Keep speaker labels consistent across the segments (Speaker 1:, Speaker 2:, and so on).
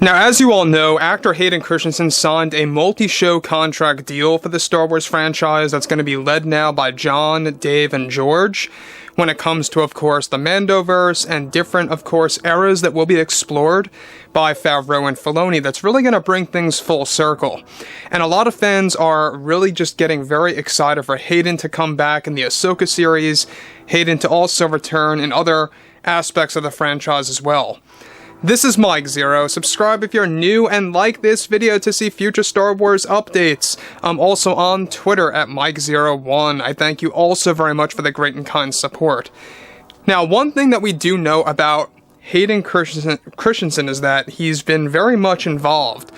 Speaker 1: Now, as you all know, actor Hayden Christensen signed a multi-show contract deal for the Star Wars franchise that's going to be led now by John, Dave, and George, when it comes to, of course, the Mandoverse and different, of course, eras that will be explored by Favreau and Filoni that's really going to bring things full circle. And a lot of fans are really just getting very excited for Hayden to come back in the Ahsoka series, Hayden to also return in other aspects of the franchise as well. This is Mike Zero. Subscribe if you're new and like this video to see future Star Wars updates. I'm also on Twitter at Mike01. I thank you also very much for the great and kind support. Now, one thing that we do know about Hayden Christensen is that he's been very much involved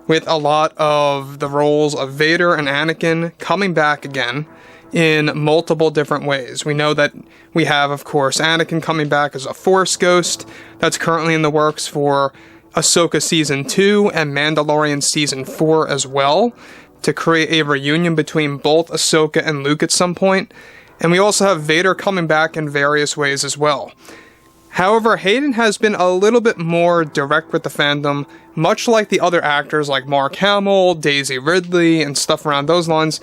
Speaker 1: with a lot of the roles of Vader and Anakin coming back again in multiple different ways. We know that we have, of course, Anakin coming back as a Force ghost. That's currently in the works for Ahsoka Season 2 and Mandalorian Season 4 as well, to create a reunion between both Ahsoka and Luke at some point. And we also have Vader coming back in various ways as well. However, Hayden has been a little bit more direct with the fandom, much like the other actors like Mark Hamill, Daisy Ridley, and stuff around those lines.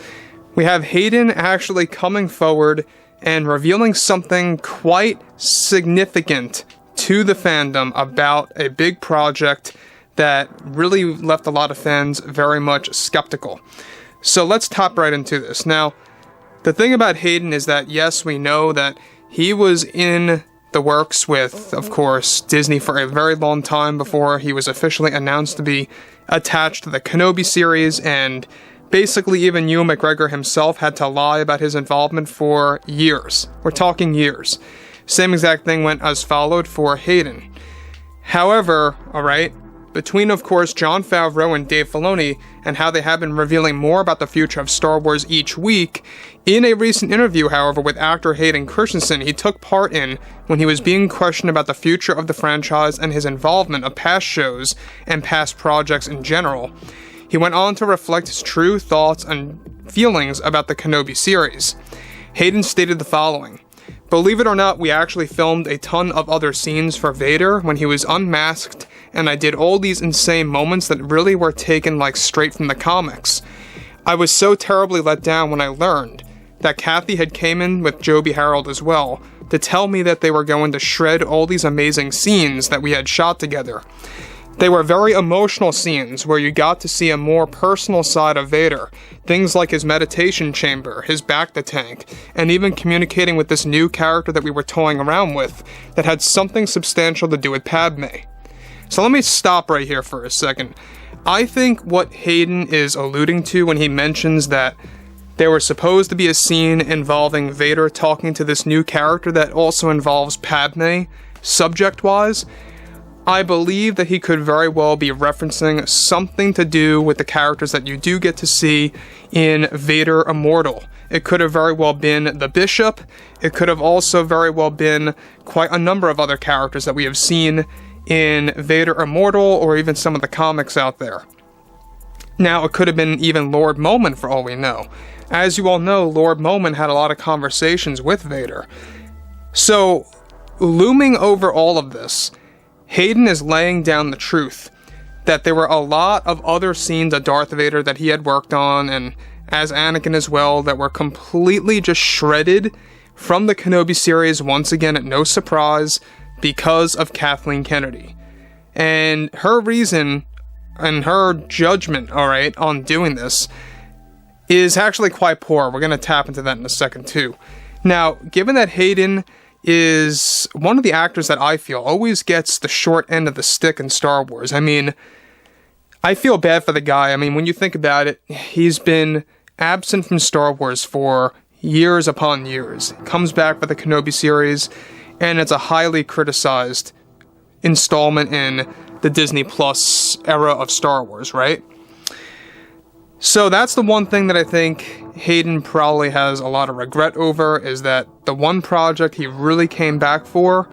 Speaker 1: We have Hayden actually coming forward and revealing something quite significant to the fandom about a big project that really left a lot of fans very much skeptical. So let's top right into this. Now, the thing about Hayden is that, yes, we know that he was in the works with, of course, Disney for a very long time before he was officially announced to be attached to the Kenobi series, and basically, even Ewan McGregor himself had to lie about his involvement for years. We're talking years. Same exact thing went as followed for Hayden. However, alright, between, of course, Jon Favreau and Dave Filoni, and how they have been revealing more about the future of Star Wars each week, in a recent interview, however, with actor Hayden Christensen, he took part in when he was being questioned about the future of the franchise and his involvement of past shows and past projects in general. He went on to reflect his true thoughts and feelings about the Kenobi series. Hayden stated the following: "Believe it or not, we actually filmed a ton of other scenes for Vader when he was unmasked, and I did all these insane moments that really were taken like straight from the comics. I was so terribly let down when I learned that Kathy had came in with Joby Harold as well to tell me that they were going to shred all these amazing scenes that we had shot together. They were very emotional scenes where you got to see a more personal side of Vader, things like his meditation chamber, his bacta-tank, and even communicating with this new character that we were toying around with that had something substantial to do with Padme." So let me stop right here for a second. I think what Hayden is alluding to when he mentions that there was supposed to be a scene involving Vader talking to this new character that also involves Padme, subject-wise, I believe that he could very well be referencing something to do with the characters that you do get to see in Vader Immortal. It could have very well been the Bishop. It could have also very well been quite a number of other characters that we have seen in Vader Immortal or even some of the comics out there. Now, it could have been even Lord Momin for all we know. As you all know, Lord Momin had a lot of conversations with Vader. So, looming over all of this, Hayden is laying down the truth that there were a lot of other scenes of Darth Vader that he had worked on, and as Anakin as well, that were completely just shredded from the Kenobi series, once again at no surprise, because of Kathleen Kennedy. And her reason and her judgment, alright, on doing this is actually quite poor. We're going to tap into that in a second too. Now, given that Hayden is one of the actors that I feel always gets the short end of the stick in Star Wars. I mean, I feel bad for the guy. I mean, when you think about it, he's been absent from Star Wars for years upon years. He comes back for the Kenobi series, and it's a highly criticized installment in the Disney Plus era of Star Wars, right? So that's the one thing that I think Hayden probably has a lot of regret over, is that the one project he really came back for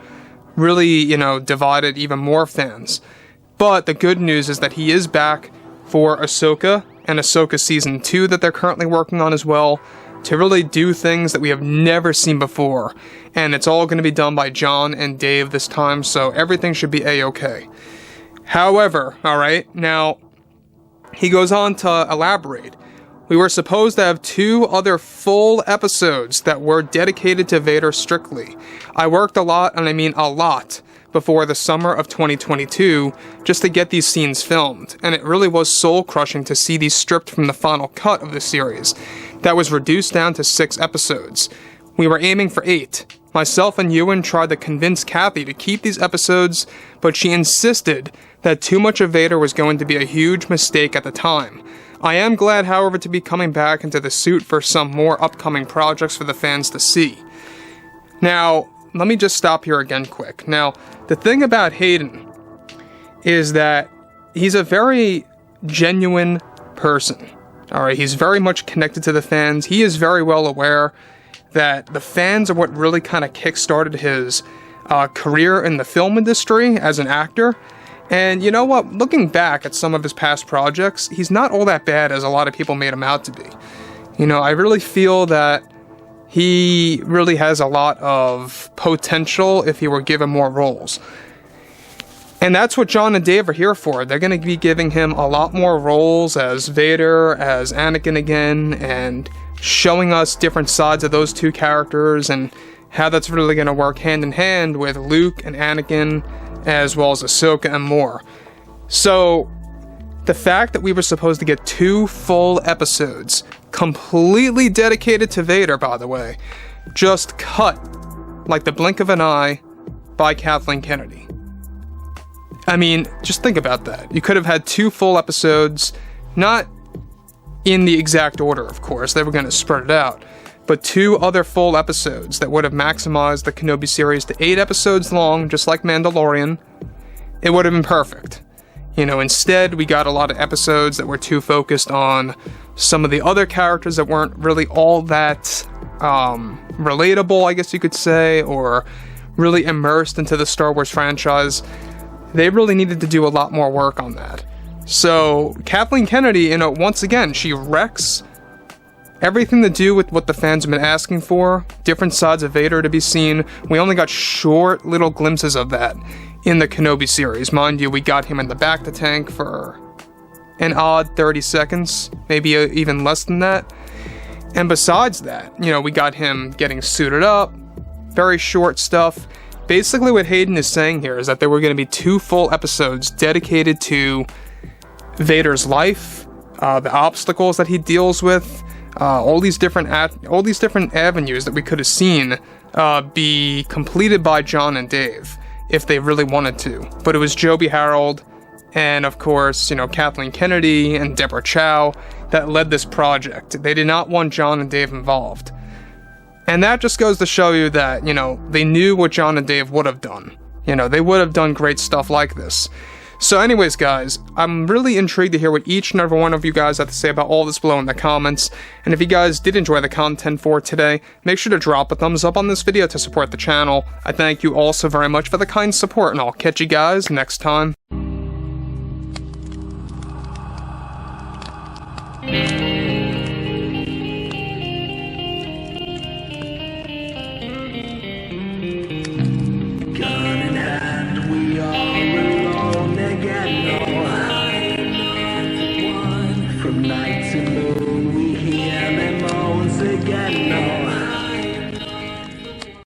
Speaker 1: really, divided even more fans. But the good news is that he is back for Ahsoka and Ahsoka Season 2 that they're currently working on as well, to really do things that we have never seen before. And it's all going to be done by John and Dave this time, so everything should be A-okay. However, alright, now, he goes on to elaborate. We were supposed to have 2 other full episodes that were dedicated to Vader strictly. I worked a lot, and I mean a lot, before the summer of 2022 just to get these scenes filmed, and it really was soul-crushing to see these stripped from the final cut of the series. That was reduced down to 6 episodes. We were aiming for 8. Myself and Ewan tried to convince Kathy to keep these episodes, but she insisted that too much of Vader was going to be a huge mistake at the time. I am glad, however, to be coming back into the suit for some more upcoming projects for the fans to see. Now, let me just stop here again quick. Now, the thing about Hayden is that he's a very genuine person. Alright, he's very much connected to the fans. He is very well aware that the fans are what really kind of kick-started his career in the film industry as an actor. And you know what? Looking back at some of his past projects, he's not all that bad as a lot of people made him out to be. You know, I really feel that he really has a lot of potential if he were given more roles. And that's what John and Dave are here for. They're going to be giving him a lot more roles as Vader, as Anakin again, and showing us different sides of those 2 characters and how that's really going to work hand in hand with Luke and Anakin, as well as Ahsoka and more. So, the fact that we were supposed to get 2 full episodes, completely dedicated to Vader, by the way, just cut like the blink of an eye by Kathleen Kennedy. I mean, just think about that. You could have had 2 full episodes, not in the exact order, of course, they were going to spread it out, but 2 other full episodes that would have maximized the Kenobi series to 8 episodes long, just like Mandalorian. It would have been perfect. You know, instead, we got a lot of episodes that were too focused on some of the other characters that weren't really all that relatable, I guess you could say, or really immersed into the Star Wars franchise. They really needed to do a lot more work on that. So, Kathleen Kennedy, you know, once again, she wrecks everything to do with what the fans have been asking for, different sides of Vader to be seen. We only got short little glimpses of that in the Kenobi series. Mind you, we got him in the back to tank for an odd 30 seconds, maybe even less than that. And besides that, you know, we got him getting suited up, very short stuff. Basically what Hayden is saying here is that there were going to be 2 full episodes dedicated to Vader's life, the obstacles that he deals with, all these different avenues that we could have seen be completed by John and Dave if they really wanted to. But it was Joby Harold and, of course, you know, Kathleen Kennedy and Deborah Chow that led this project. They did not want John and Dave involved. And that just goes to show you that, you know, they knew what John and Dave would have done. You know, they would have done great stuff like this. So anyways, guys, I'm really intrigued to hear what each and every one of you guys have to say about all this below in the comments. And if you guys did enjoy the content for today, make sure to drop a thumbs up on this video to support the channel. I thank you all so very much for the kind support, and I'll catch you guys next time.
Speaker 2: From night to moon, we hear them moans again.